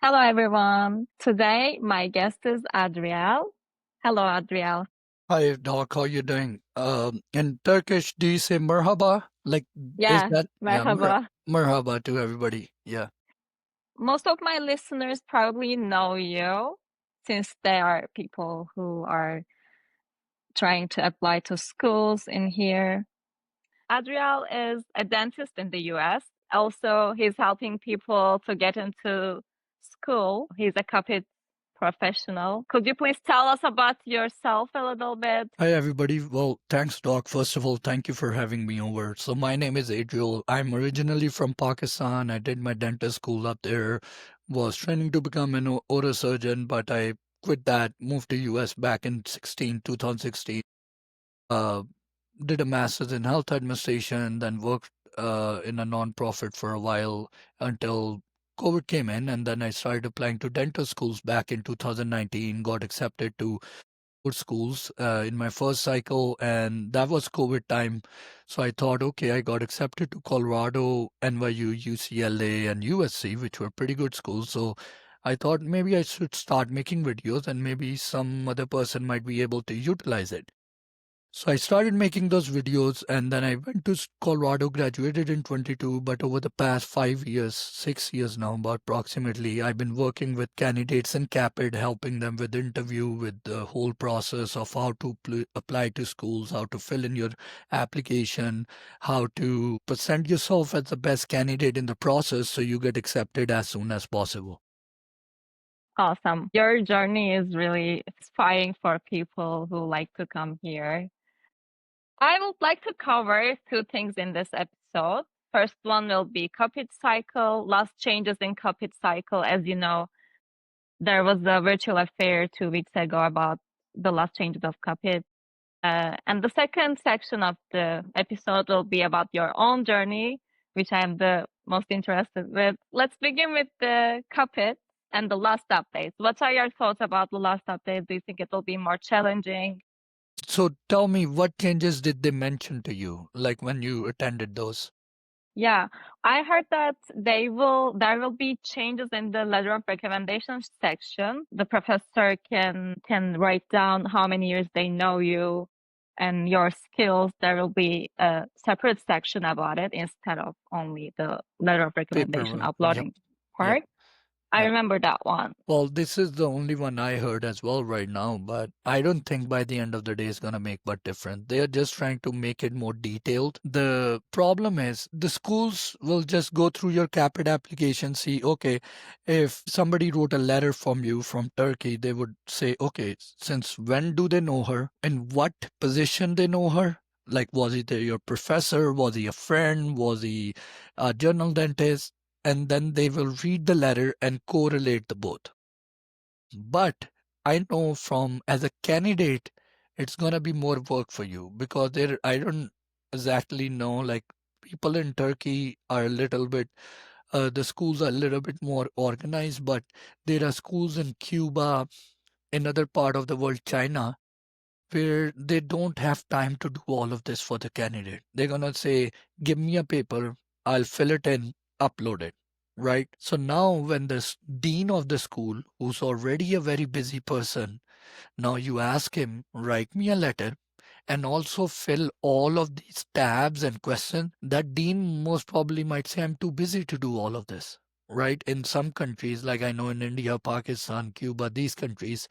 Hello, everyone. Today, my guest is Adriel. Hello, Adriel. Hi, Doc. How you doing? In Turkish, do you say merhaba? Like, is Yeah, that yeah, merhaba. merhaba to everybody? Yeah. Most of my listeners probably know you since they are people who are trying to apply to schools in here. Adriel is a dentist in the US. Also, he's helping people to get into school. He's a CAPIT professional. Could you please tell us about yourself a little bit? Hi, everybody. Well, thanks, Doc. First of all, thank you for having me over. So, my name is Adriel. I'm originally from Pakistan. I did my dentist school up there. Was training to become an oral surgeon, but I quit that. Moved to US back in 2016. Uh, did a master's in health administration, then worked in a non-profit for a while until COVID came in, and then I started applying to dental schools back in 2019. Got accepted to good schools in my first cycle, and that was COVID time. So I thought, okay, I got accepted to Colorado, NYU, UCLA, and USC, which were pretty good schools. So I thought maybe I should start making videos, and maybe some other person might be able to utilize it. So I started making those videos, and then I went to Colorado, graduated in 22, but over the past 5 years, 6 years now, about approximately, I've been working with candidates in Capit, helping them with interview, with the whole process of how to apply to schools, how to fill in your application, how to present yourself as the best candidate in the process so you get accepted as soon as possible. Awesome. Your journey is really inspiring for people who like to come here. I would like to cover two things in this episode. First one will be Cupid cycle, last changes in Cupid cycle. As you know, there was a virtual affair 2 weeks ago about the last changes of Cupid. And the second section of the episode will be about your own journey, which I am the most interested with. Let's begin with the Cupid and the last update. What are your thoughts about the last update? Do you think it will be more challenging? So tell me, what changes did they mention to you, like when you attended those? Yeah, I heard that there will be changes in the letter of recommendation section. The professor can write down how many years they know you and your skills. There will be a separate section about it instead of only the letter of recommendation Paperwork. Yep. uploading Yep. part. I Yep. remember that one. Well, this is the only one I heard as well right now, but I don't think by the end of the day it's gonna make much difference. They are just trying to make it more detailed. The problem is the schools will just go through your Capit application, see, okay, if somebody wrote a letter from you from Turkey, they would say, okay, since when do they know her? In what position they know her? Like, was he your professor? Was he a friend? Was he a general dentist? And then they will read the letter and correlate the both. But I know from as a candidate, it's gonna be more work for you because there I don't exactly know, like people in Turkey are a little bit the schools are a little bit more organized, but there are schools in Cuba, in other part of the world, China, where they don't have time to do all of this for the candidate. They're gonna say, give me a paper, I'll fill it in, upload it. Right? So now when the dean of the school, who's already a very busy person, now you ask him, write me a letter and also fill all of these tabs and questions, that dean most probably might say, I'm too busy to do all of this. Right? In some countries, like I know in India, Pakistan, Cuba, these countries,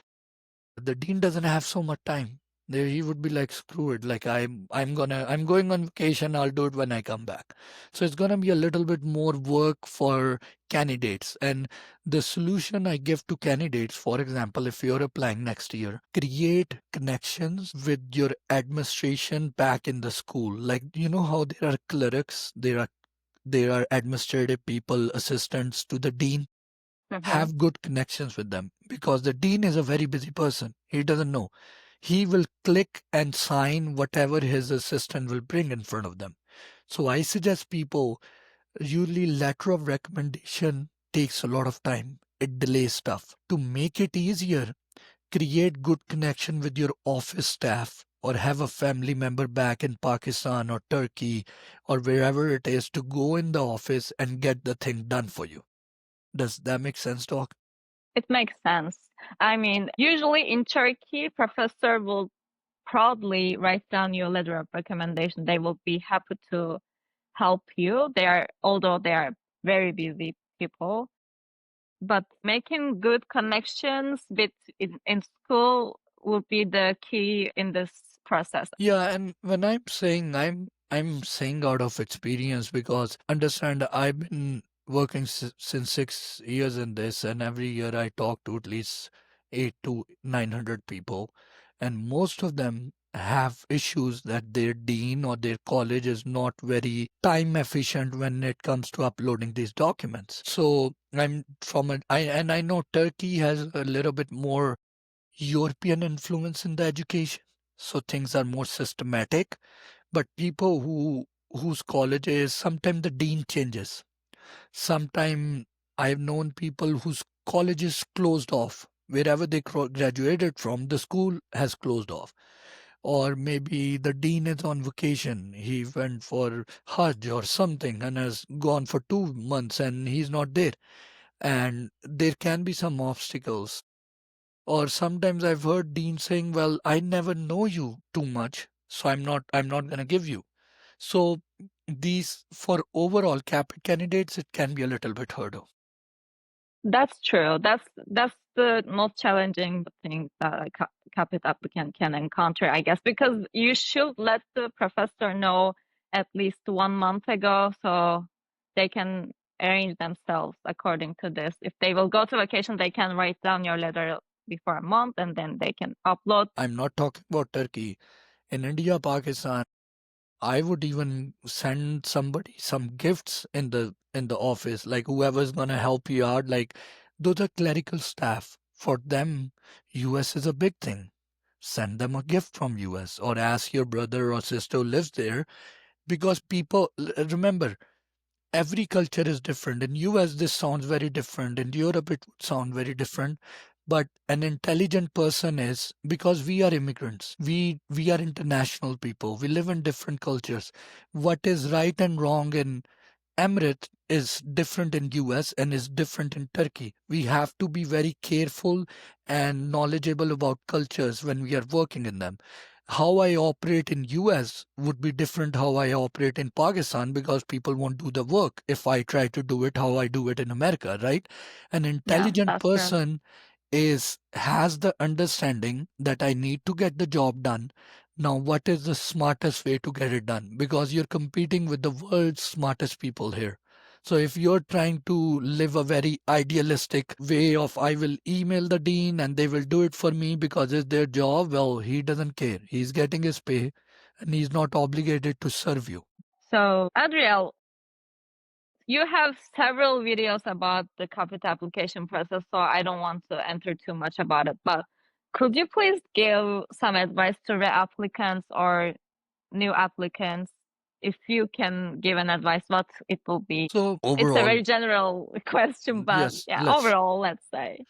the dean doesn't have so much time. There he would be like, screw it, like I'm going on vacation, I'll do it when I come back. So it's gonna be a little bit more work for candidates. And the solution I give to candidates, for example, if you're applying next year, create connections with your administration back in the school. Like you know how there are clerics, there are administrative people, assistants to the dean. Hmm. Have good connections with them because the dean is a very busy person. He doesn't know. He will click and sign whatever his assistant will bring in front of them. So I suggest people, usually letter of recommendation takes a lot of time. It delays stuff. To make it easier, create good connection with your office staff or have a family member back in Pakistan or Turkey or wherever it is to go in the office and get the thing done for you. Does that make sense, Doc? It makes sense. I mean, usually in Turkey, professor will proudly write down your letter of recommendation. They will be happy to help you. Although they are very busy people, but making good connections in school will be the key in this process. Yeah, and when I'm saying I'm saying out of experience because understand I've been working since 6 years in this, and every year I talk to at least 8 to 900 people, and most of them have issues that their dean or their college is not very time efficient when it comes to uploading these documents. So I'm from a, I and I know Turkey has a little bit more European influence in the education, so things are more systematic. But people whose colleges, sometimes the dean changes. Sometimes I've known people whose colleges closed off. Wherever they graduated from, the school has closed off. Or maybe the dean is on vacation. He went for Hajj or something and has gone for 2 months and he's not there. And there can be some obstacles. Or sometimes I've heard Dean saying, "Well, I never know you too much, so I'm not gonna give you." So these for overall cap candidates, it can be a little bit harder. That's true. That's the most challenging thing that a capit applicant can encounter, I guess, because you should let the professor know at least 1 month ago so they can arrange themselves according to this. If they will go to vacation, they can write down your letter before a month and then they can upload. I'm not talking about Turkey. In India, Pakistan, I would even send somebody some gifts in the office, like whoever's gonna help you out. Like those are clerical staff. For them, US is a big thing. Send them a gift from US or ask your brother or sister who lives there because people remember every culture is different. In US this sounds very different. In Europe it would sound very different. But an intelligent person is because we are immigrants. We are international people. We live in different cultures. What is right and wrong in Emirates is different in US and is different in Turkey. We have to be very careful and knowledgeable about cultures when we are working in them. How I operate in US would be different how I operate in Pakistan because people won't do the work if I try to do it how I do it in America, right? An Yeah, intelligent that's true. person is has the understanding that I need to get the job done. Now, what is the smartest way to get it done? Because you're competing with the world's smartest people here. So if you're trying to live a very idealistic way of I will email the dean and they will do it for me because it's their job, well, he doesn't care. He's getting his pay and he's not obligated to serve you. So, Adriel, you have several videos about the Capit application process, so I don't want to enter too much about it. But could you please give some advice to reapplicants or new applicants? If you can give an advice, what it will be? So It's a overall, very general question, but yes, yeah, let's overall, let's say.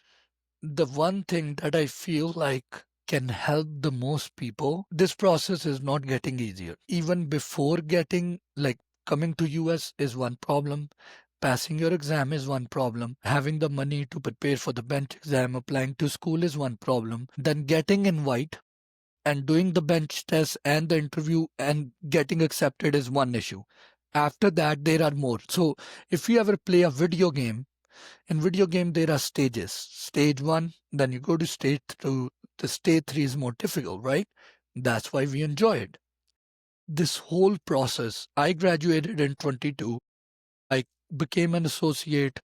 the one thing that I feel like can help the most people, this process is not getting easier. Even before getting, like, coming to US is one problem. Passing your exam is one problem. Having the money to prepare for the bench exam, applying to school is one problem. Then getting invite and doing the bench test and the interview and getting accepted is one issue. After that, there are more. So if you ever play a video game, in video game, there are stages. Stage one, then you go to stage two. The stage three is more difficult, right? That's why we enjoy it. This whole process, I graduated in 22. I became an associate.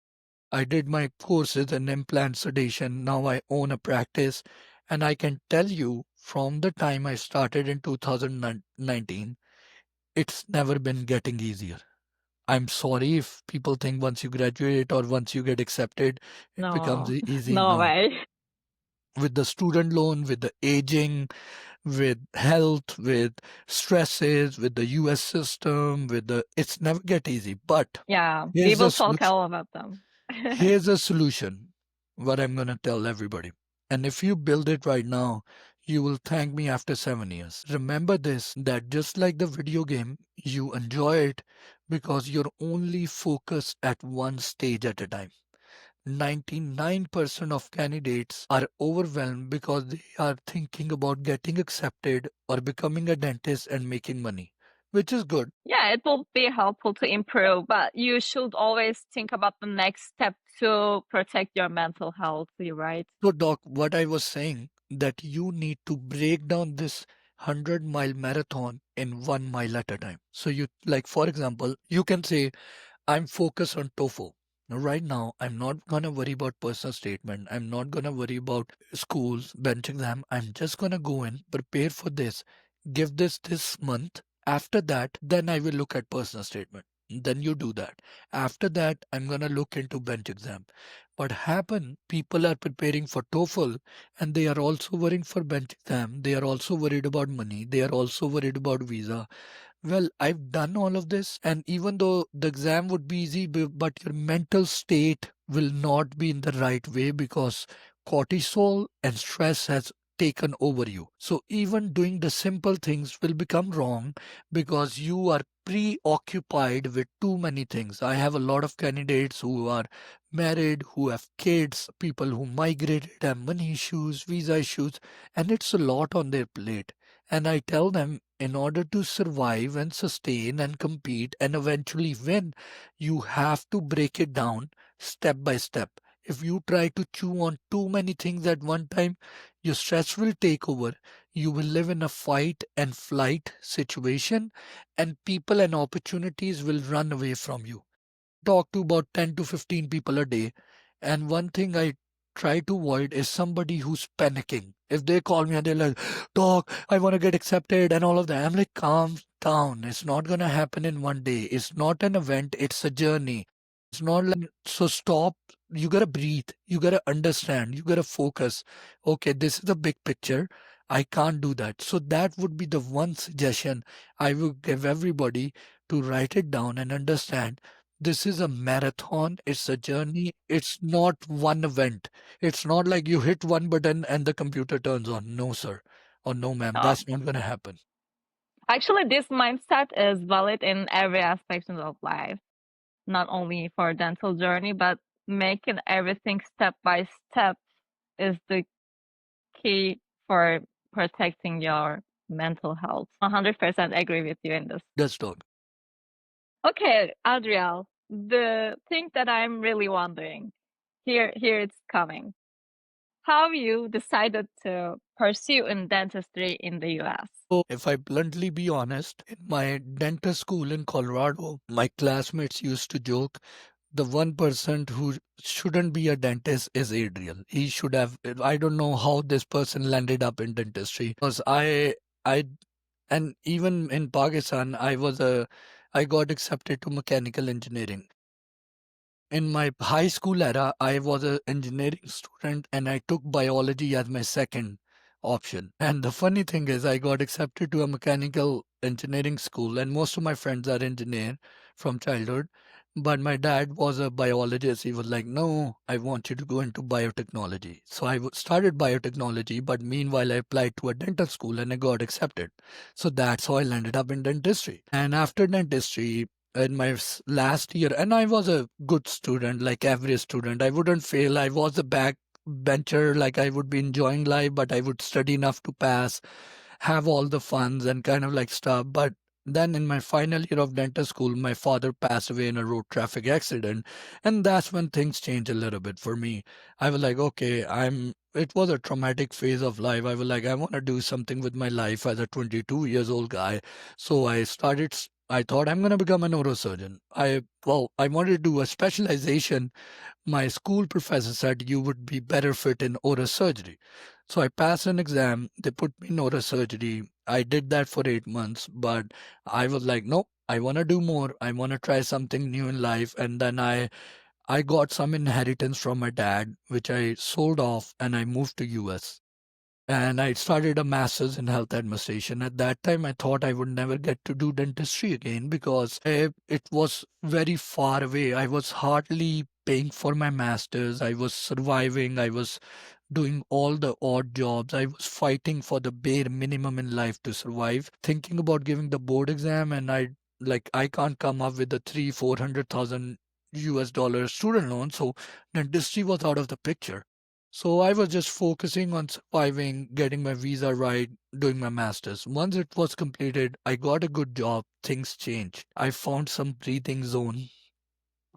I did my courses in implant sedation. Now I own a practice. And I can tell you from the time I started in 2019, it's never been getting easier. I'm sorry if people think once you graduate or once you get accepted, it becomes No, easy. no No. way. With the student loan, with the aging, with health, with stresses, with the US system, it's never get easy. But Yeah, we here's will a talk solution. all about them. Here's a solution. What I'm gonna tell everybody. And if you build it right now, you will thank me after 7 years. Remember this, that just like the video game, you enjoy it because you're only focused at one stage at a time. 99% of candidates are overwhelmed because they are thinking about getting accepted or becoming a dentist and making money, which is good. Yeah, it will be helpful to improve, but you should always think about the next step to protect your mental health, right? So, Doc, what I was saying that you need to break down this 100-mile marathon in 1 mile at a time. So, you like, for example, you can say, I'm focused on TOEFL. Now, right now, I'm not gonna worry about personal statement. I'm not gonna worry about schools, bench exam. I'm just gonna go in, prepare for this, give this month. After that, then I will look at personal statement. Then you do that. After that, I'm gonna look into bench exam. What happen? People are preparing for TOEFL and they are also worrying for bench exam. They are also worried about money. They are also worried about visa. Well, I've done all of this, and even though the exam would be easy, but your mental state will not be in the right way because cortisol and stress has taken over you. So, even doing the simple things will become wrong because you are preoccupied with too many things. I have a lot of candidates who are married, who have kids, people who migrated, have money issues, visa issues, and it's a lot on their plate. And I tell them, in order to survive and sustain and compete and eventually win, you have to break it down step by step. If you try to chew on too many things at one time, your stress will take over. You will live in a fight and flight situation, and people and opportunities will run away from you. Talk to about 10 to 15 people a day. And one thing I try to avoid is somebody who's panicking. If they call me and they're like, Doc, I want to get accepted and all of that, I'm like, calm down. It's not going to happen in one day. It's not an event, it's a journey. It's not like, so stop. You got to breathe. You got to understand. You got to focus. Okay, this is the big picture. I can't do that. So that would be the one suggestion I would give everybody to write it down and understand this is a marathon, it's a journey, it's not one event. It's not like you hit one button and the computer turns on. No, sir. Or no, ma'am. Uh, That's not going to happen. Actually, this mindset is valid in every aspect of life, not only for dental journey, but making everything step by step is the key for protecting your mental health. 100% agree with you in this. That's dog. Okay, Adriel, the thing that I'm really wondering, here it's coming. How you decided to pursue in dentistry in the US? So, if I bluntly be honest, in my dentist school in Colorado, my classmates used to joke the one person who shouldn't be a dentist is Adriel. He should have. I don't know how this person landed up in dentistry because I, and even in Pakistan, I got accepted to mechanical engineering. In my high school era, I was an engineering student and I took biology as my second option. And the funny thing is, I got accepted to a mechanical engineering school, and most of my friends are engineer from childhood. But my dad was a biologist. He was like, "No, I want you to go into biotechnology." So I started biotechnology, but meanwhile, I applied to a dental school and I got accepted. So that's how I landed up in dentistry. And after dentistry, in my last year, and I was a good student, like average student. I wouldn't fail. I was a backbencher, like I would be enjoying life, but I would study enough to pass, have all the funds and kind of like stuff. But then in my final year of dental school, my father passed away in a road traffic accident, and that's when things changed a little bit for me. I was like, okay, it was a traumatic phase of life. I was like, I want to do something with my life as a 22 years old guy. So I thought I'm going to become a neurosurgeon. I wanted to do a specialization. My school professor said you would be better fit in oral surgery. So I passed an exam. They put me in neurosurgery. I did that for 8 months, but I was like, nope, I want to do more. I want to try something new in life. And then I got some inheritance from my dad, which I sold off and I moved to US. And I started a master's in health administration. At that time, I thought I would never get to do dentistry again because it was very far away. I was hardly paying for my master's. I was surviving. I was doing all the odd jobs. I was fighting for the bare minimum in life to survive. Thinking about giving the board exam, and I can't come up with the 400,000 US dollar student loan. So dentistry was out of the picture. So I was just focusing on surviving, getting my visa right, doing my master's. Once it was completed, I got a good job. Things changed. I found some breathing zone.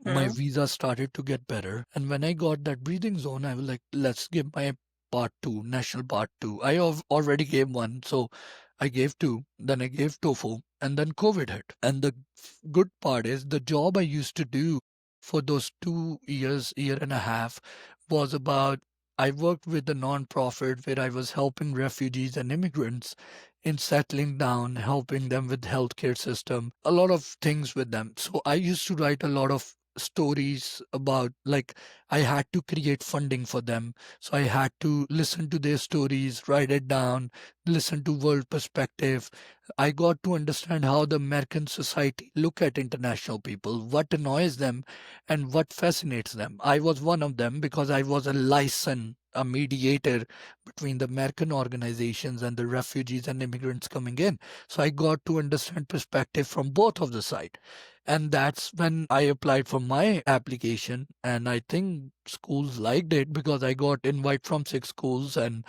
My Mm, visa started to get better. And when I got that breathing zone, I was like, let's give my part two, national part two. Already gave one, so I gave two, then I gave TOEFL, and then COVID hit. And the good part is the job I used to do for those 2 years, year and a half, was about I worked with a non-profit where I was helping refugees and immigrants in settling down, helping them with healthcare system, a lot of things with them. So I used to write a lot of stories about, like, I had to create funding for them. So I had to listen to their stories, write it down, listen to world perspective. I got to understand how the American society look at international people, what annoys them and what fascinates them. I was one of them because I was a license, a mediator between the American organizations and the refugees and immigrants coming in. So I got to understand perspective from both of the side. And that's when I applied for my application. And I think schools liked it because I got invite from 6 schools and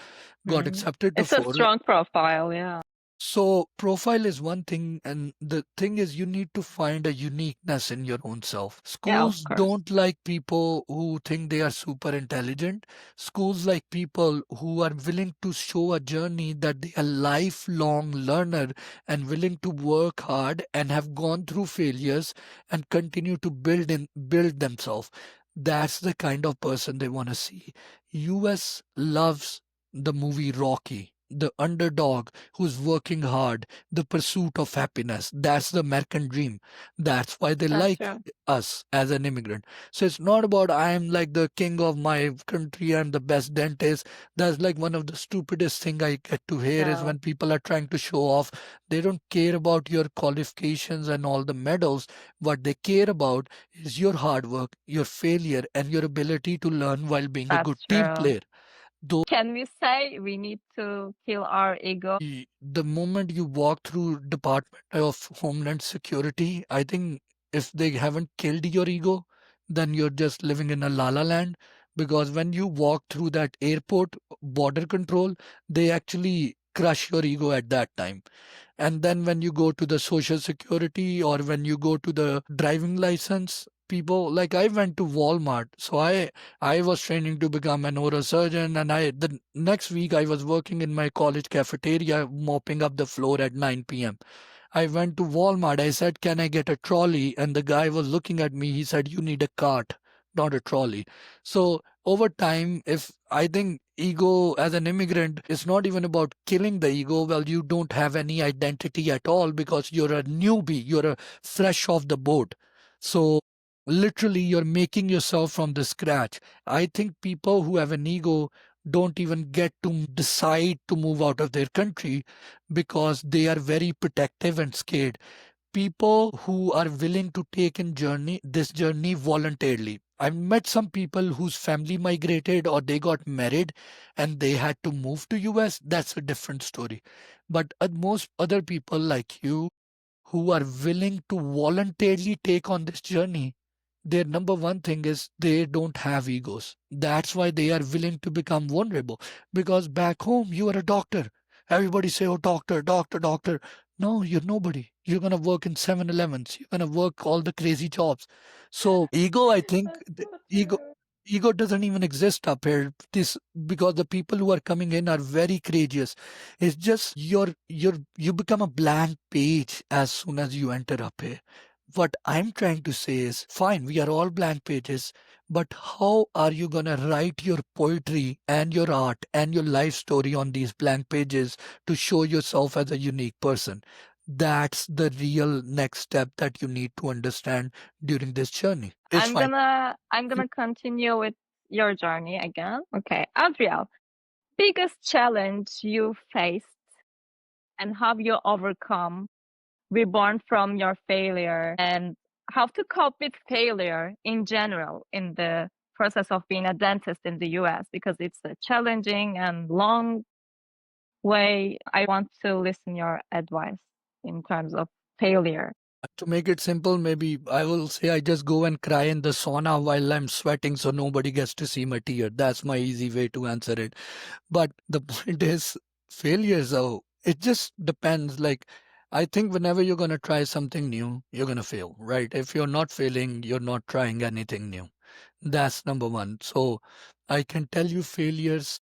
got mm. accepted to It's a four. strong profile, yeah. So profile is one thing, and the thing is you need to find a uniqueness in your own self. Yeah, of Schools course. don't like people who think they are super intelligent. Schools like people who are willing to show a journey that they are lifelong learner and willing to work hard and have gone through failures and continue to build themselves. That's the kind of person they want to see. US loves the movie Rocky, the underdog who's working hard, the pursuit of happiness. That's the American dream. That's why they That's like true. us as an immigrant. So it's not about I'm like the king of my country, I'm the best dentist. That's like one of the stupidest thing I get to hear is No, when people are trying to show off. They don't care about your qualifications and all the medals. What they care about is your hard work, your failure, and your ability to learn while being a good that's team true. player. Those Can we say we need to kill our ego? the moment you walk through Department of Homeland Security, I think if they haven't killed your ego, then you're just living in a la la land. Because when you walk through that airport border control, they actually crush your ego at that time. And then when you go to the social security or when you go to the driving license, people like I went to Walmart. So I was training to become an oral surgeon, and the next week I was working in my college cafeteria mopping up the floor at 9 p.m. I went to Walmart. I said, "Can I get a trolley?" And the guy was looking at me. He said, "You need a cart, not a trolley." So over time, if I think ego as an immigrant is not even about killing the ego, well, you don't have any identity at all because you're a newbie, you're a fresh off the boat. So literally, you're making yourself from the scratch. I think people who have an ego don't even get to decide to move out of their country because they are very protective and scared. People who are willing to take in this journey voluntarily. I've met some people whose family migrated or they got married and they had to move to US. That's a different story. But most other people like you who are willing to voluntarily take on this journey, their number one thing is they don't have egos. That's why they are willing to become vulnerable. Because back home, you are a doctor. Everybody say, oh, doctor, doctor, doctor. No, you're nobody. You're going to work in 7-Elevens. You're going to work all the crazy jobs. So ego, I think, That's so ego. true. Ego doesn't even exist up here. This because the people who are coming in are very courageous. It's just you become a blank page as soon as you enter up here. What I'm trying to say is, fine, we are all blank pages, but how are you gonna write your poetry and your art and your life story on these blank pages to show yourself as a unique person? That's the real next step that you need to understand during this journey. It's fine. I'm gonna continue with your journey again. Okay, Adriel, biggest challenge you faced and how you overcome, reborn from your failure, and how to cope with failure in general in the process of being a dentist in the US because it's a challenging and long way. I want to listen your advice in terms of failure. To make it simple, maybe I will say I just go and cry in the sauna while I'm sweating so nobody gets to see my tear. That's my easy way to answer it. But the point is, failures, though, it just depends. Like, I think whenever you're going to try something new, you're going to fail, right? If you're not failing, you're not trying anything new. That's number one. So I can tell you failures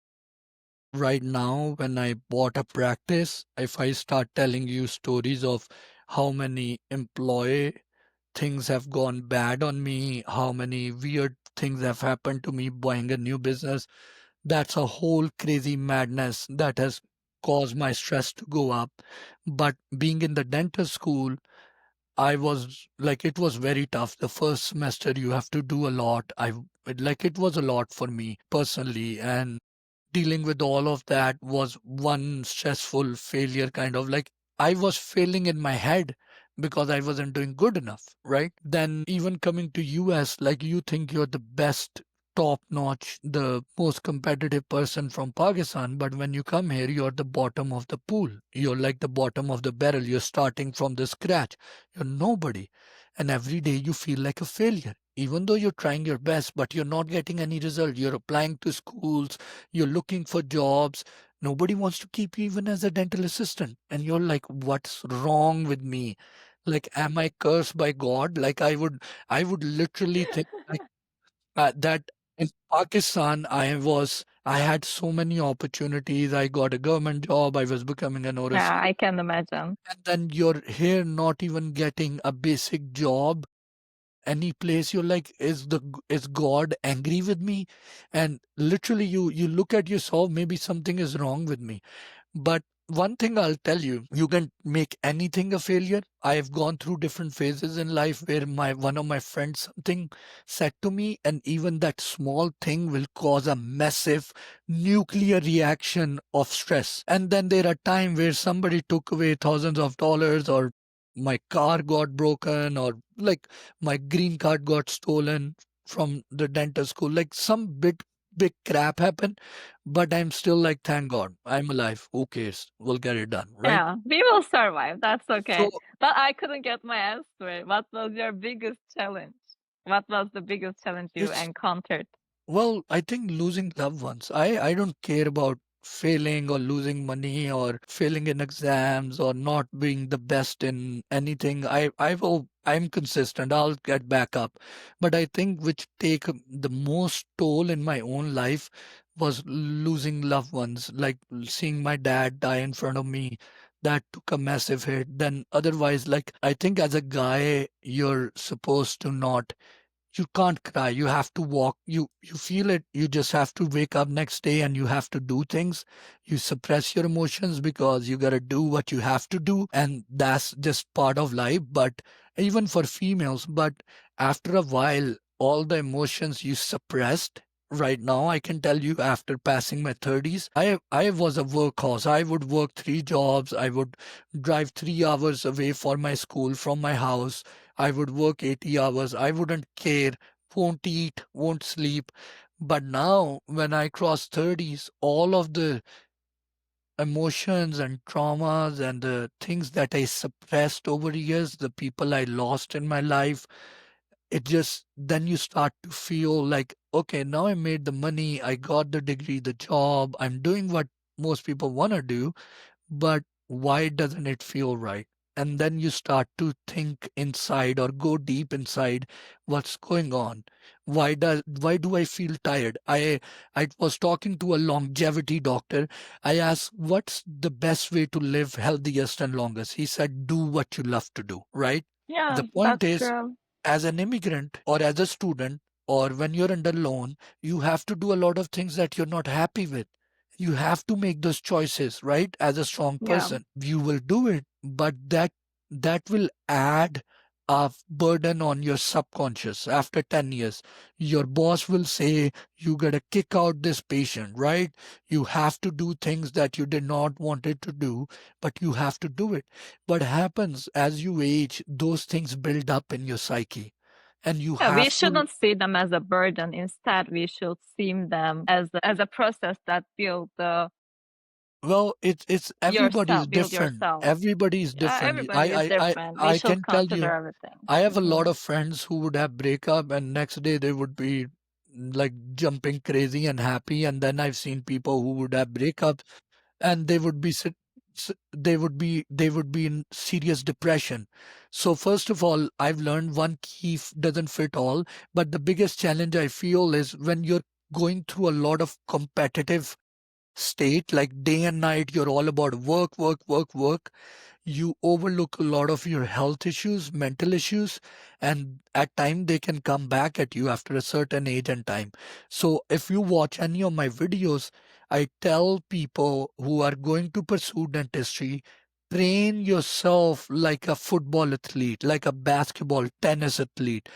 right now when I bought a practice. If I start telling you stories of how many employee things have gone bad on me, how many weird things have happened to me buying a new business, that's a whole crazy madness that has caused my stress to go up. But being in the dental school, I was like, it was very tough. The first semester, you have to do a lot. It was a lot for me personally. And dealing with all of that was one stressful failure, kind of like I was failing in my head because I wasn't doing good enough, right? Then even coming to US, like you think you're the best, top notch, the most competitive person from Pakistan, but when you come here, you're the bottom of the pool. You're like the bottom of the barrel. You're starting from the scratch. You're nobody. And every day you feel like a failure. Even though you're trying your best, but you're not getting any result. You're applying to schools, you're looking for jobs. Nobody wants to keep you even as a dental assistant. And you're like, what's wrong with me? Like, am I cursed by God? Like, I would literally think like that in Pakistan, I had so many opportunities. I got a government job. I was becoming an Yeah, overseer. I can imagine. And then you're here not even getting a basic job any place. You're like, is God angry with me? And literally you look at yourself, maybe something is wrong with me. But one thing I'll tell you, you can make anything a failure. I have gone through different phases in life where my one of my friends something said to me, and even that small thing will cause a massive nuclear reaction of stress. And then there are times where somebody took away thousands of dollars, or my car got broken, or like my green card got stolen from the dental school. Like some big crap happened, but I'm still like, thank God, I'm alive. Who cares? We'll get it done, right? Yeah, we will survive. That's So okay. But I couldn't get my answer. What was your biggest challenge? What was the biggest challenge you it's encountered? Well, I think losing loved ones. I don't care about failing or losing money or failing in exams or not being the best in anything. I'm consistent. I'll get back up. But I think which take the most toll in my own life was losing loved ones, like seeing my dad die in front of me. That took a massive hit. Then otherwise, like I think as a guy, you're supposed to not, you can't cry, you have to walk, you feel it, you just have to wake up next day and you have to do things. You suppress your emotions because you got to do what you have to do, and that's just part of life. But even for females, but after a while, all the emotions you suppressed, right now I can tell you, after passing my 30s, I was a workhorse. I would work 3 jobs. I would drive 3 hours away for my school from my house. I would work 80 hours. I wouldn't care, won't eat, won't sleep. But now, when I cross 30s, all of the emotions and traumas and the things that I suppressed over years, the people I lost in my life, it just, then you start to feel like, okay, now I made the money, I got the degree, the job, I'm doing what most people want to do, but why doesn't it feel right? And then you start to think inside or go deep inside, what's going on? Why do I feel tired? I was talking to a longevity doctor. I asked, what's the best way to live healthiest and longest? He said, do what you love to do, right? Yeah, The point that's is, true. as an immigrant or as a student or when you're under loan, you have to do a lot of things that you're not happy with. You have to make those choices, right? As a strong Yeah. person, you will do it, but that will add a burden on your subconscious. After 10 years, your boss will say, you gotta kick out this patient, right? You have to do things that you did not wanted to do, but you have to do it. What happens as you age, those things build up in your psyche, and you Yeah, we have to. shouldn't see them as a burden. Instead, we should see them as a process that builds the Well, it's everybody's Yourself, build different. yourself. Everybody's Yeah, different. everybody is different. We I should can tell consider you, everything. I have a lot Hmm. of friends who would have breakup and next day they would be like jumping crazy and happy. And then I've seen people who would have breakup and they would be they would be in serious depression. So first of all, I've learned one key doesn't fit all, but the biggest challenge I feel is when you're going through a lot of competitive state, like day and night you're all about work, work, work, work, you overlook a lot of your health issues, mental issues, and at time they can come back at you after a certain age and time. So if you watch any of my videos, I tell people who are going to pursue dentistry, train yourself like a football athlete, like a basketball, tennis athlete.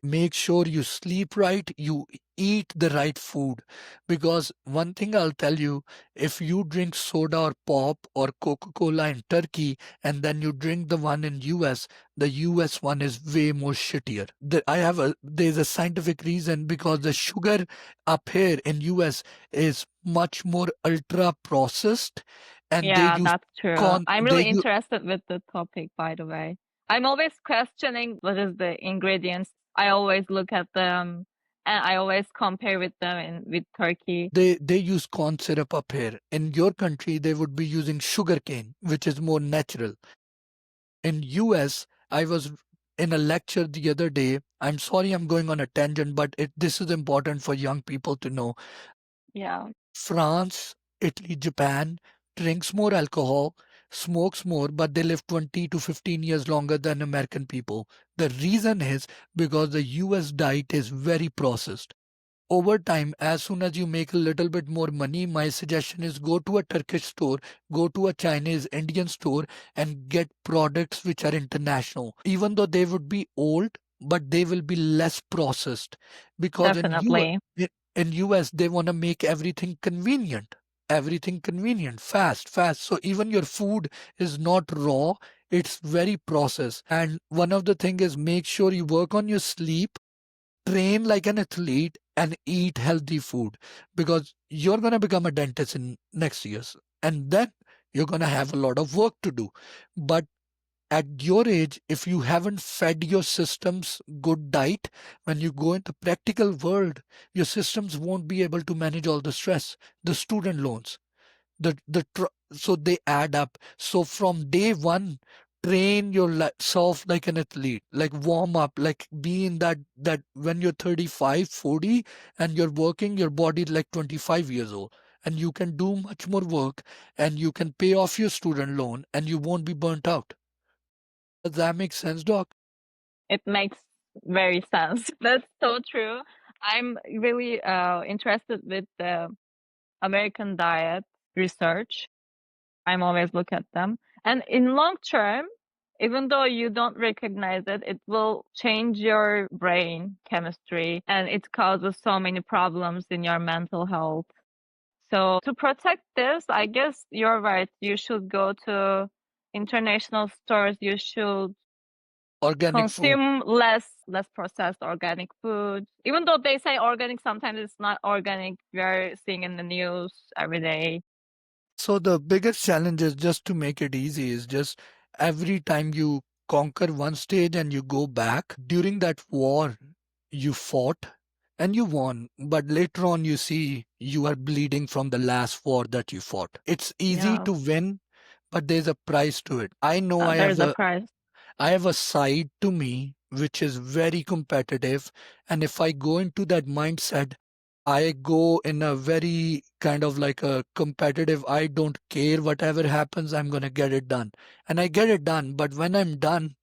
Make sure you sleep right, you eat the right food. Because one thing I'll tell you, if you drink soda or pop or Coca-Cola in Turkey and then you drink the one in US, the US one is way more shittier. There's a scientific reason because the sugar up here in US is much more ultra processed and Yeah, that's true. I'm they really use interested with the topic, by the way. I'm always questioning what is the ingredients. I always look at them and I always compare with them with Turkey. they use corn syrup up here. In your country, they would be using sugar cane, which is more natural. In US, I was in a lecture the other day. I'm sorry I'm going on a tangent, but this is important for young people to know. Yeah, France, Italy, Japan drinks more alcohol, smokes more, but they live 20 to 15 years longer than American people. The reason is because the US diet is very processed. Over time, as soon as you make a little bit more money, my suggestion is go to a Turkish store, go to a Chinese, Indian store, and get products which are international. Even though they would be old, but they will be less processed. Because definitely. in US they want to make everything convenient, fast, fast. So even your food is not raw; it's very processed. And one of the thing is make sure you work on your sleep, train like an athlete, and eat healthy food because you're going to become a dentist in next years and then you're going to have a lot of work to do. But at your age, if you haven't fed your systems good diet, when you go into practical world, your systems won't be able to manage all the stress, the student loans, so they add up. So from day one, train yourself like an athlete, like warm up, like be in that when you're 35, 40, and you're working, your body is like 25 years old, and you can do much more work, and you can pay off your student loan, and you won't be burnt out. Does that make sense, Doc? It makes very sense. That's so true. I'm really interested with the American diet research. I'm always look at them. And in long term, even though you don't recognize it, it will change your brain chemistry and it causes so many problems in your mental health. So to protect this, I guess you're right. You should go to international stores. You should Organic food. consume less processed organic food. Even though they say organic, sometimes it's not organic. We are seeing in the news every day. So the biggest challenge is just to make it easy is just every time you conquer one stage and you go back, during that war you fought and you won, but later on you see you are bleeding from the last war that you fought. It's easy Yeah, to win, but there's a price to it. I know there's a price. I have a side to me which is very competitive. And if I go into that mindset, I go in a very kind of like a competitive, I don't care whatever happens, I'm going to get it done. And I get it done. But when I'm done,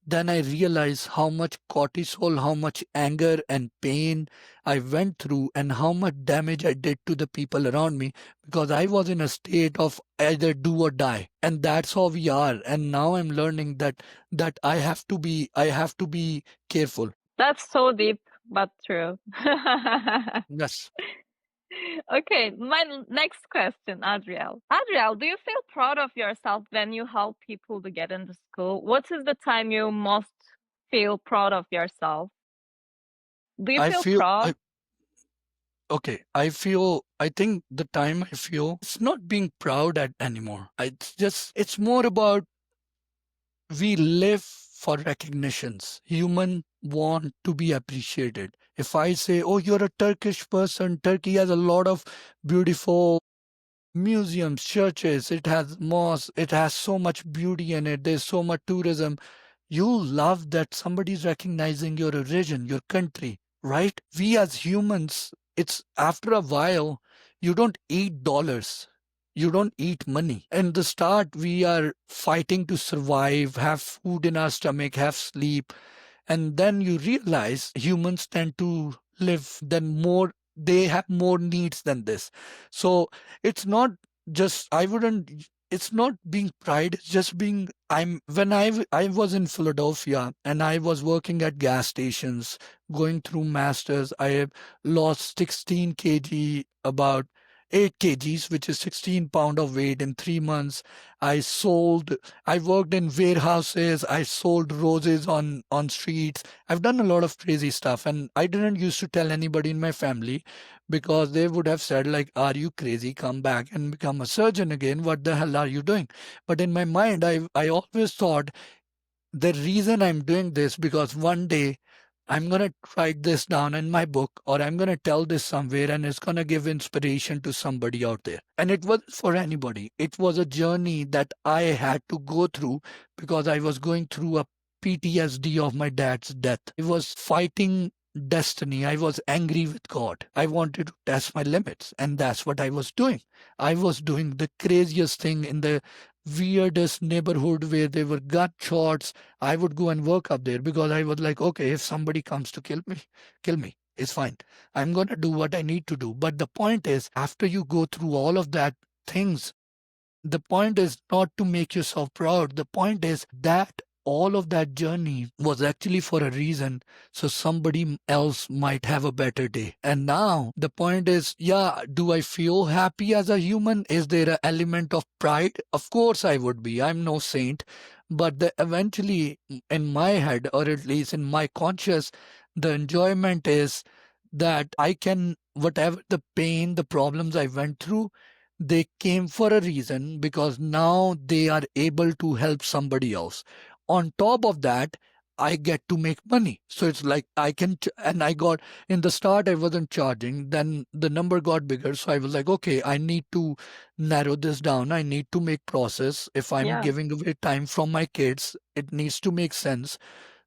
then I realize how much cortisol, how much anger and pain I went through, and how much damage I did to the people around me because I was in a state of either do or die. And that's how we are. And now I'm learning that I have to be careful. That's so deep, but true. Yes. Okay, my next question, Adriel. Adriel, do you feel proud of yourself when you help people to get into school? What is the time you most feel proud of yourself? Do you I feel feel I proud? Okay, I think the time I feel, it's not being proud at anymore. It's more about we live for recognitions. Human want to be appreciated. If I say, oh, you're a Turkish person, Turkey has a lot of beautiful museums, churches, it has mosques, it has so much beauty in it, there's so much tourism. You love that somebody's recognizing your origin, your country, right? We as humans, it's after a while, you don't eat dollars. You don't eat money. In the start, we are fighting to survive, have food in our stomach, have sleep. And then you realize humans tend to live then more, they have more needs than this. So it's not just, I wouldn't, it's not being pride, it's just being, I was in Philadelphia and I was working at gas stations, going through masters. I have lost 16 kg, about 8 kgs, which is 16 pound of weight in 3 months. I sold, I worked in warehouses. I sold roses on streets. I've done a lot of crazy stuff, and I didn't used to tell anybody in my family because they would have said like, "Are you crazy? Come back and become a surgeon again. What the hell are you doing?" But in my mind, I always thought the reason I'm doing this because one day I'm going to write this down in my book or I'm going to tell this somewhere and it's going to give inspiration to somebody out there. And it wasn't for anybody. It was a journey that I had to go through because I was going through a PTSD of my dad's death. I was fighting destiny. I was angry with God. I wanted to test my limits. And that's what I was doing. I was doing the craziest thing in the weirdest neighborhood where there were gunshots. I would go and work up there because I was like, okay, if somebody comes to kill me, kill me. It's fine. I'm going to do what I need to do. But the point is, after you go through all of that things, the point is not to make yourself proud. The point is that all of that journey was actually for a reason, so somebody else might have a better day. And now the point is, yeah, do I feel happy as a human? Is there an element of pride? Of course I would be. I'm no saint. But eventually, in my head, or at least in my conscious, the enjoyment is that I can, whatever the pain, the problems I went through, they came for a reason because now they are able to help somebody else. On top of that, I get to make money. So it's like I can, and I got, in the start, I wasn't charging. Then the number got bigger. So I was like, okay, I need to narrow this down. I need to make process. If I'm Yeah. giving away time from my kids, it needs to make sense.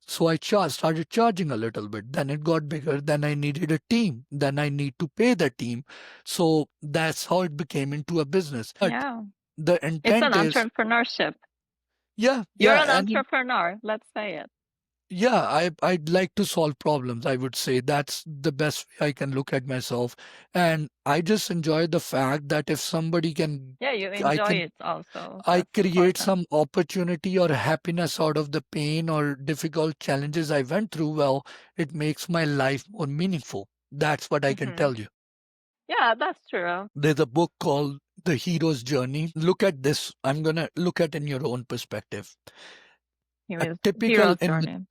So started charging a little bit. Then it got bigger. Then I needed a team. Then I need to pay the team. So that's how it became into a business. But Yeah. the It's an intent is, entrepreneurship. yeah, You're yeah, an and entrepreneur, let's say it. yeah, I'd like to solve problems. I would say that's the best way I can look at myself, and I just enjoy the fact that if somebody can, Yeah, you I enjoy can it also. I That's create important. some opportunity or happiness out of the pain or difficult challenges I went through, well, it makes my life more meaningful. That's what I can Hmm. tell you. Yeah, that's true. There's a book called The Hero's Journey. Look at this. I'm going to look at in your own perspective. A typical Hero's in journey.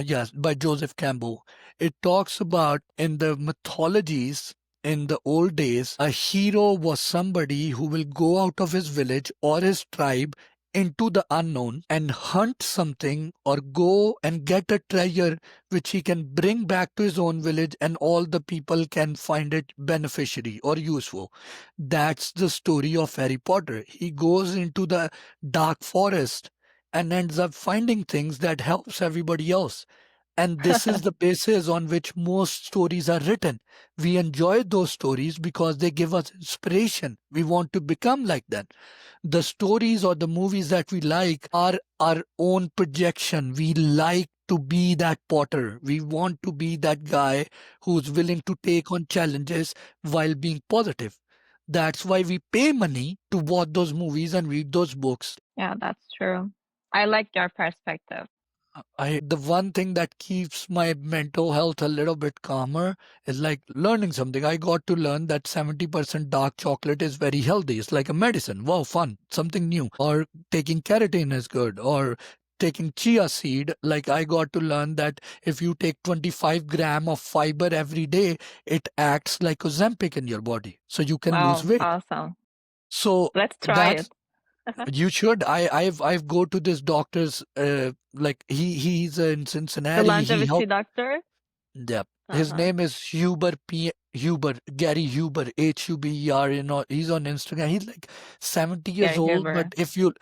yes, by Joseph Campbell. It talks about in the mythologies in the old days, a hero was somebody who will go out of his village or his tribe into the unknown and hunt something or go and get a treasure which he can bring back to his own village and all the people can find it beneficiary or useful. That's the story of Harry Potter. He goes into the dark forest and ends up finding things that helps everybody else. And this is the basis on which most stories are written. We enjoy those stories because they give us inspiration. We want to become like that. The stories or the movies that we like are our own projection. We like to be that Potter. We want to be that guy who's willing to take on challenges while being positive. That's why we pay money to watch those movies and read those books. Yeah, that's true. I like your perspective. I the one thing that keeps my mental health a little bit calmer is like learning something. I got to learn that 70% dark chocolate is very healthy. It's like a medicine. Wow, fun. Something new. Or taking keratin is good. Or taking chia seed, like I got to learn that if you take 25 gram of fiber every day, it acts like Ozempic in your body, so you can lose Wow, weight. awesome. So Let's try it. that's you should. I've go to this doctor's. Like he's in The Cincinnati. He longevity helped. doctor? Yeah, his Uh-huh. name is Huber, Gary Huber, Huber. You know, he's on Instagram. He's like 70 years Gary old, but Huber. if you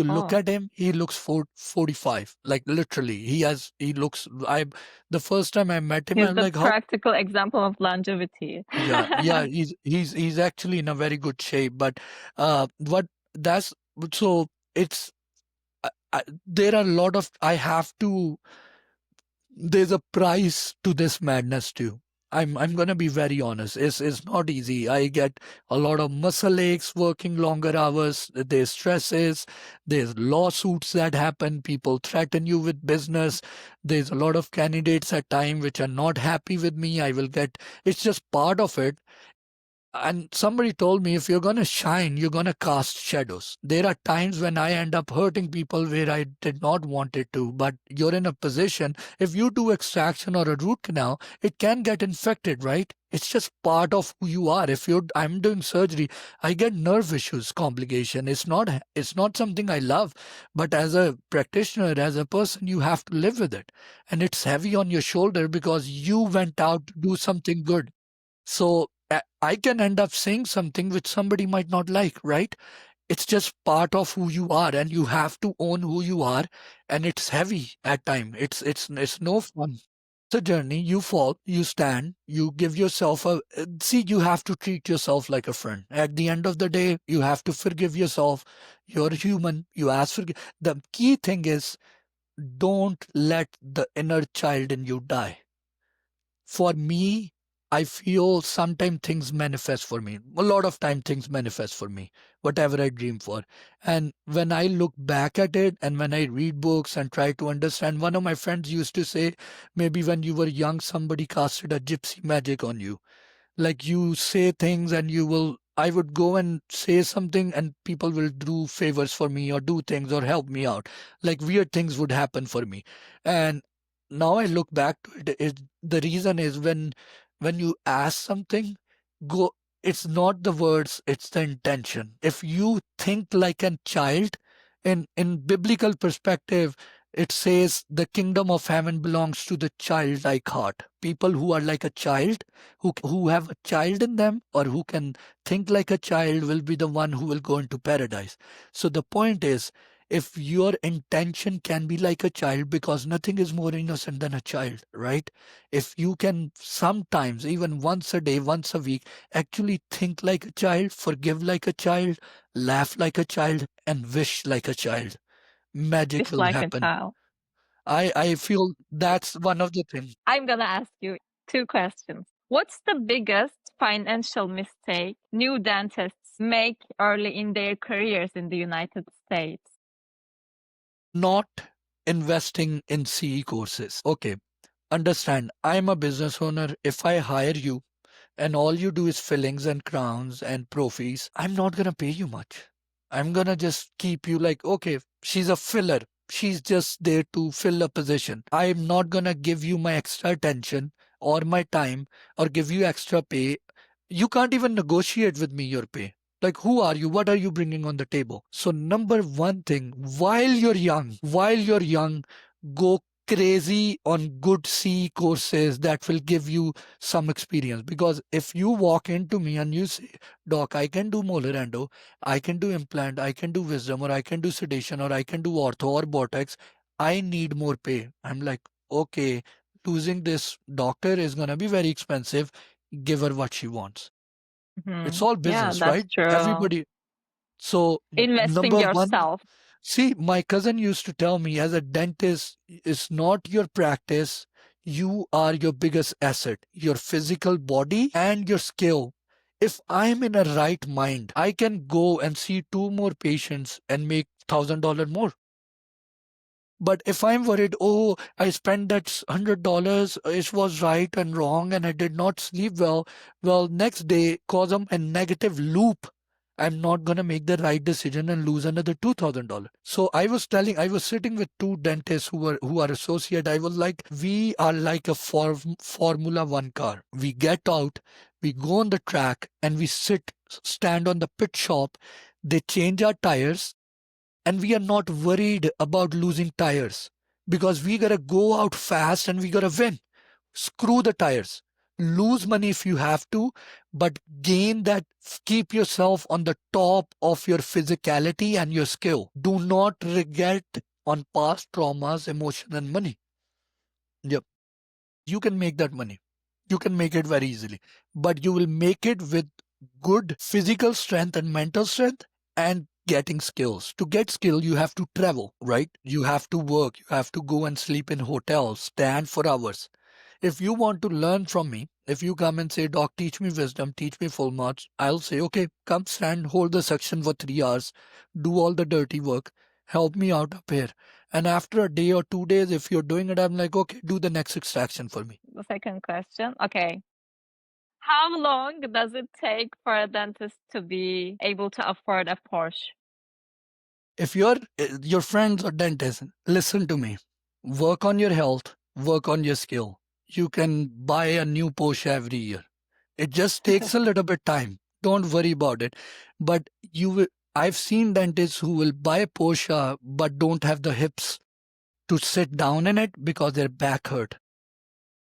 look Oh, at him, he looks 45. Like literally, he looks. I the first time I met him, I he's was the like, how? practical example of longevity. Yeah, yeah, he's actually in a very good shape. But what that's so it's there are a lot of I have to there's a price to this madness too. I'm gonna be very honest. It's not easy. I get a lot of muscle aches working longer hours. There's stresses. There's lawsuits that happen. People threaten you with business. There's a lot of candidates at time which are not happy with me. I will get. It's just part of it. And somebody told me if you're going to shine, you're going to cast shadows. There are times when I end up hurting people where I did not want it to, but you're in a position. If you do extraction or a root canal, it can get infected, right? It's just part of who you are. I'm doing surgery, I get nerve issues, complication. It's not something I love, but as a practitioner, as a person, you have to live with it. And it's heavy on your shoulder because you went out to do something good. So I can end up saying something which somebody might not like, right? It's just part of who you are, and you have to own who you are. And it's heavy at time. It's no fun. It's a journey. You fall, you stand, you give yourself a see. You have to treat yourself like a friend. At the end of the day, you have to forgive yourself. You're human. You ask for the key thing is don't let the inner child in you die. For me, I feel sometimes things manifest for me. A lot of time things manifest for me, whatever I dream for. And when I look back at it and when I read books and try to understand, one of my friends used to say, maybe when you were young, somebody casted a gypsy magic on you. Like you say things and I would go and say something and people will do favors for me or do things or help me out. Like weird things would happen for me. And now I look back to the reason is when you ask something, go it's not the words, it's the intention. If you think like a child, in biblical perspective, it says the kingdom of heaven belongs to the childlike heart. People who are like a child, who have a child in them or who can think like a child will be the one who will go into paradise. So the point is, if your intention can be like a child, because nothing is more innocent than a child, right? If you can sometimes, even once a day, once a week, actually think like a child, forgive like a child, laugh like a child, and wish like a child, magic Just will like a happen. child. I feel that's one of the things. I'm gonna ask you two questions. What's the biggest financial mistake new dentists make early in their careers in the United States? Not investing in CE courses. Okay, understand, I'm a business owner. If I hire you and all you do is fillings and crowns and prophies, I'm not gonna pay you much. I'm gonna just keep you like, okay, she's a filler. She's just there to fill a position. I'm not gonna give you my extra attention or my time or give you extra pay. You can't even negotiate with me your pay. Like, who are you? What are you bringing on the table? So, number one thing, while you're young, go crazy on good C courses that will give you some experience. Because if you walk into me and you say, Doc, I can do molar endo, I can do implant, I can do wisdom, or I can do sedation, or I can do ortho or botox, I need more pay. I'm like, okay, losing this doctor is going to be very expensive. Give her what she wants. It's Mhm. all Yeah, business, that's right? true. Everybody. So, Investing number one, yourself. see, my cousin used to tell me as a dentist, it's not your practice. You are your biggest asset, your physical body and your skill. If I'm in a right mind, I can go and see two more patients and make $1,000 more. But if I'm worried, oh, I spent that $100, it was right and wrong, and I did not sleep well, well, next day cause them a negative loop. I'm not gonna make the right decision and lose another $2,000. So I was sitting with two dentists who are associate. I was like, we are like a Formula One car. We get out, we go on the track, and we stand on the pit shop. They change our tires, and we are not worried about losing tires because we gotta go out fast and we gotta win. Screw the tires. Lose money if you have to, but gain that. Keep yourself on the top of your physicality and your skill. Do not regret on past traumas, emotion, and money. Yep. You can make that money. You can make it very easily, but you will make it with good physical strength and mental strength and getting skills. To get skill, you have to travel, right? You have to work. You have to go and sleep in hotels, stand for hours. If you want to learn from me, if you come and say, Doc, teach me wisdom, teach me full marks, I'll say, okay, come stand, hold the section for 3 hours, do all the dirty work, help me out up here. And after a day or 2 days, if you're doing it, I'm like, okay, do the next extraction for me. The second question. Okay. How long does it take for a dentist to be able to afford a Porsche? If your friends or dentists, listen to me. Work on your health, work on your skill. You can buy a new Porsche every year. It just takes a little bit time. Don't worry about it. But I've seen dentists who will buy a Porsche but don't have the hips to sit down in it because their back hurt.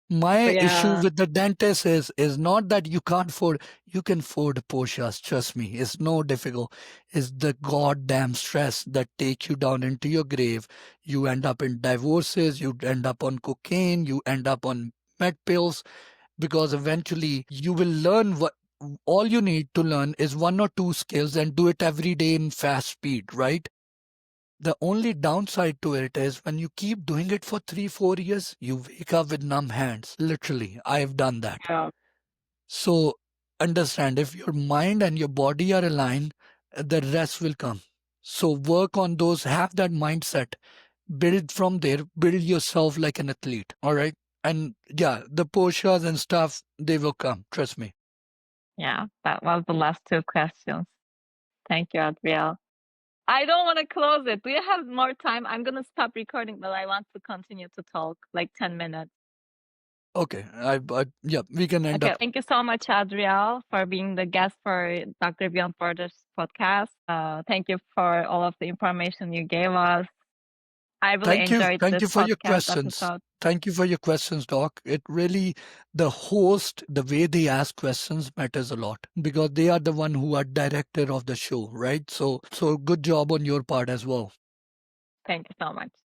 My issue Yeah. with the dentist is not that you can't afford. You can afford Porsches, trust me. It's no difficult. It's the goddamn stress that takes you down into your grave. You end up in divorces, you end up on cocaine, you end up on med pills, because eventually you will learn what all you need to learn is one or two skills and do it every day in fast speed, right? The only downside to it is when you keep doing it for 3, 4 years, you wake up with numb hands. Literally, I've done that. Yeah. So understand, if your mind and your body are aligned, the rest will come. So work on those, have that mindset, build from there, build yourself like an athlete. All right. And yeah, the Porsches and stuff, they will come. Trust me. Yeah. That was the last two questions. Thank you, Adriel. I don't want to close it. Do you have more time? I'm going to stop recording, but I want to continue to talk like 10 minutes. Okay. Yeah, we can end Okay. up. Thank you so much, Adriel, for being the guest for Dr. Beyond Borders podcast. Thank you for all of the information you gave us. I really Thank you. enjoyed Thank this you for your podcast questions. episode. Thank you for your questions, Doc. It really, the host, the way they ask questions matters a lot because they are the one who are director of the show, right? So good job on your part as well. Thank you so much.